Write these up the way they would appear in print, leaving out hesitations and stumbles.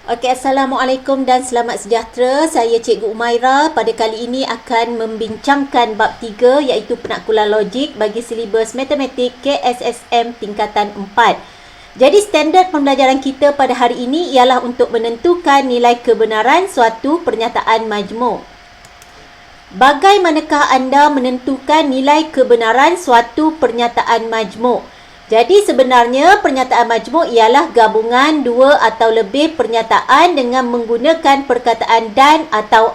Okey, Assalamualaikum dan selamat sejahtera. Saya Cikgu Umaira. Pada kali ini akan membincangkan bab 3 iaitu penaklukan logik bagi silibus matematik KSSM tingkatan 4. Jadi standard pembelajaran kita pada hari ini ialah untuk menentukan nilai kebenaran suatu pernyataan majmuk. Bagaimanakah anda menentukan nilai kebenaran suatu pernyataan majmuk? Jadi sebenarnya pernyataan majmuk ialah gabungan dua atau lebih pernyataan dengan menggunakan perkataan dan atau.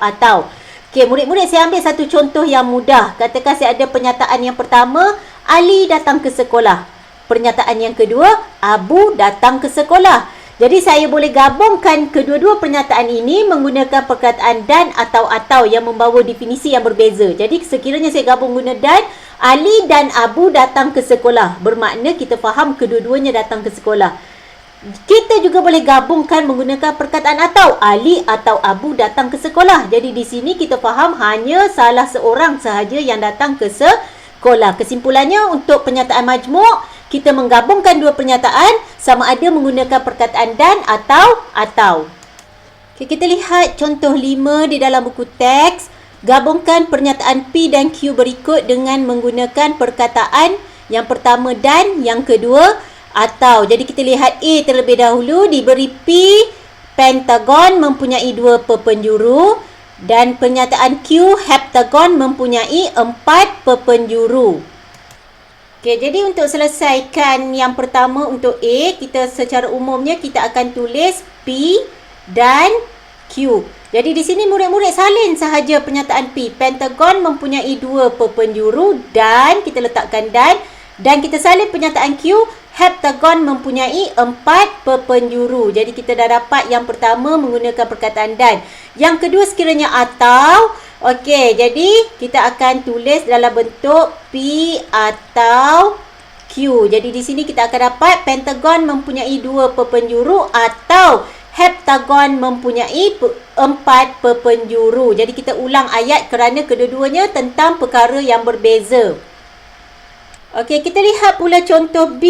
Okey, murid-murid, saya ambil satu contoh yang mudah. Katakan saya ada pernyataan yang pertama, Ali datang ke sekolah. Pernyataan yang kedua, Abu datang ke sekolah. Jadi saya boleh gabungkan kedua-dua pernyataan ini menggunakan perkataan dan atau yang membawa definisi yang berbeza. Jadi sekiranya saya gabung guna dan, Ali dan Abu datang ke sekolah. Bermakna kita faham kedua-duanya datang ke sekolah. Kita juga boleh gabungkan menggunakan perkataan atau. Ali atau Abu datang ke sekolah. Jadi di sini kita faham hanya salah seorang sahaja yang datang ke sekolah. Kesimpulannya untuk pernyataan majmuk, kita menggabungkan dua pernyataan sama ada menggunakan perkataan dan atau. Okay, kita lihat contoh 5 di dalam buku teks. Gabungkan pernyataan P dan Q berikut dengan menggunakan perkataan yang pertama dan yang kedua atau. Jadi kita lihat A terlebih dahulu, diberi P, pentagon mempunyai 2 perpenjuru dan pernyataan Q, heptagon mempunyai 4 perpenjuru. Okey, jadi untuk selesaikan yang pertama untuk A, kita secara umumnya kita akan tulis P dan Q. Jadi di sini murid-murid salin sahaja pernyataan P. Pentagon mempunyai 2 perpenjuru dan kita letakkan dan kita salin pernyataan Q. Heptagon mempunyai 4 perpenjuru. Jadi kita dah dapat yang pertama menggunakan perkataan dan. Yang kedua sekiranya atau. Okey, jadi kita akan tulis dalam bentuk P atau Q. Jadi di sini kita akan dapat pentagon mempunyai 2 perpenjuru atau heptagon mempunyai 4 perpenjuru. Jadi kita ulang ayat kerana kedua-duanya tentang perkara yang berbeza. Okey, kita lihat pula contoh B.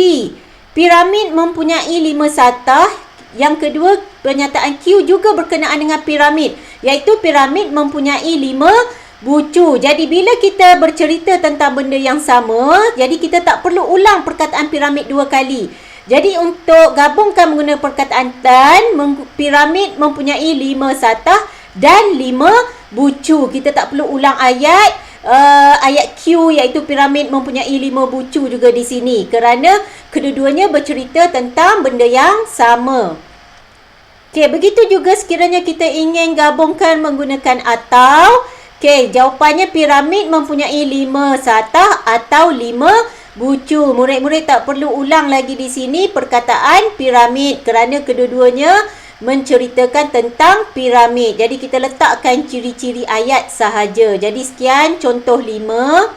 Piramid mempunyai 5 satah. Yang kedua, pernyataan Q juga berkenaan dengan piramid, iaitu piramid mempunyai 5 bucu. Jadi bila kita bercerita tentang benda yang sama, jadi kita tak perlu ulang perkataan piramid 2 kali. Jadi untuk gabungkan menggunakan perkataan dan, piramid mempunyai 5 satah dan 5 bucu. Kita tak perlu ulang ayat Q iaitu piramid mempunyai 5 bucu juga di sini kerana kedua-duanya bercerita tentang benda yang sama. Okey, begitu juga sekiranya kita ingin gabungkan menggunakan atau. Okey, jawapannya piramid mempunyai 5 satah atau 5 bucu. Murid-murid tak perlu ulang lagi di sini perkataan piramid kerana kedua-duanya menceritakan tentang piramid. Jadi kita letakkan ciri-ciri ayat sahaja. Jadi sekian contoh 5.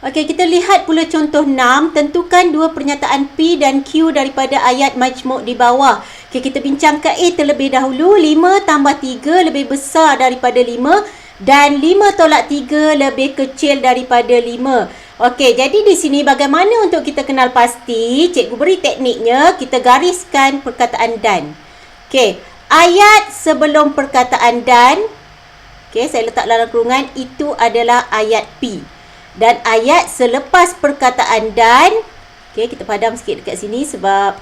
Okey, kita lihat pula contoh 6. Tentukan dua pernyataan P dan Q daripada ayat majmuk di bawah. Okey, kita bincangkan A terlebih dahulu. 5 tambah 3 lebih besar daripada 5 dan 5 tolak 3 lebih kecil daripada 5. Okey, jadi di sini bagaimana untuk kita kenal pasti? Cikgu beri tekniknya, kita gariskan perkataan dan. Okey, ayat sebelum perkataan dan, okey, saya letak dalam kurungan, itu adalah ayat P. Dan ayat selepas perkataan dan, okey, kita padam sikit dekat sini sebab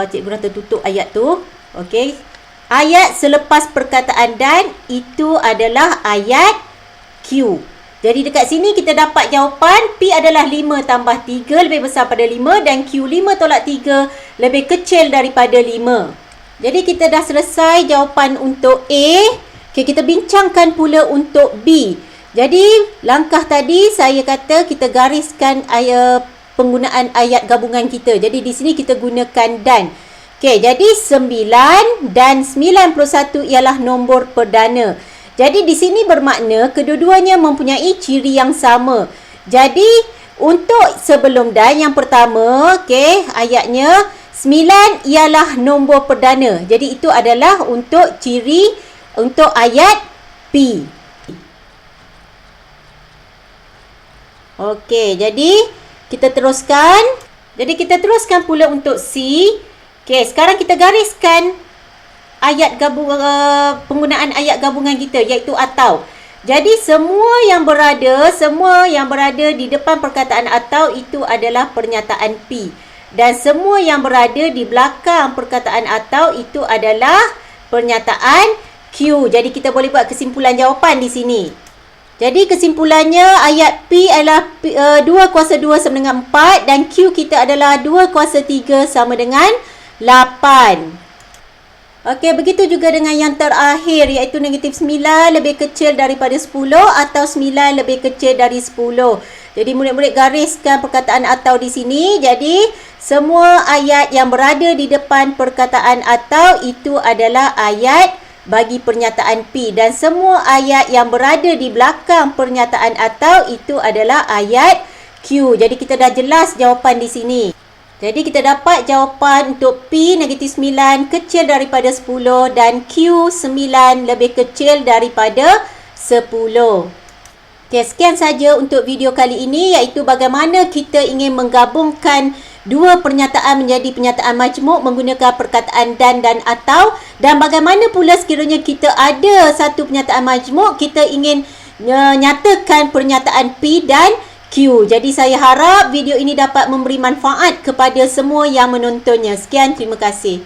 cikgu dah tertutup ayat tu. Okey, ayat selepas perkataan dan itu adalah ayat Q. Jadi dekat sini kita dapat jawapan P adalah 5 tambah 3 lebih besar pada 5 dan Q 5 tolak 3 lebih kecil daripada 5. Jadi kita dah selesai jawapan untuk A. Okay, kita bincangkan pula untuk B. Jadi langkah tadi saya kata kita gariskan penggunaan ayat gabungan kita. Jadi di sini kita gunakan dan. Okey, jadi 9 dan 91 ialah nombor perdana. Jadi di sini bermakna kedua-duanya mempunyai ciri yang sama. Jadi untuk sebelum dan yang pertama, okey, ayatnya 9 ialah nombor perdana. Jadi itu adalah untuk ciri untuk ayat P. Okey, jadi kita teruskan. Jadi kita teruskan pula untuk C. Okey, sekarang kita gariskan ayat penggunaan ayat gabungan kita, iaitu atau. Jadi semua yang berada di depan perkataan atau itu adalah pernyataan P. Dan semua yang berada di belakang perkataan atau itu adalah pernyataan Q. Jadi kita boleh buat kesimpulan jawapan di sini. Jadi kesimpulannya ayat P adalah 2 kuasa 2 sama dengan 4 dan Q kita adalah 2 kuasa 3 sama dengan 8. Okey, begitu juga dengan yang terakhir iaitu negatif 9 lebih kecil daripada 10 atau 9 lebih kecil dari 10. Jadi murid-murid gariskan perkataan atau di sini. Jadi semua ayat yang berada di depan perkataan atau itu adalah ayat bagi pernyataan P dan semua ayat yang berada di belakang pernyataan atau itu adalah ayat Q. Jadi kita dah jelas jawapan di sini. Jadi kita dapat jawapan untuk P negatif 9 kecil daripada 10 dan Q 9 lebih kecil daripada 10. Okey, sekian saja untuk video kali ini iaitu bagaimana kita ingin menggabungkan dua pernyataan menjadi pernyataan majmuk menggunakan perkataan dan atau, dan bagaimana pula sekiranya kita ada satu pernyataan majmuk, kita ingin nyatakan pernyataan P dan Q. Jadi saya harap video ini dapat memberi manfaat kepada semua yang menontonnya. Sekian, terima kasih.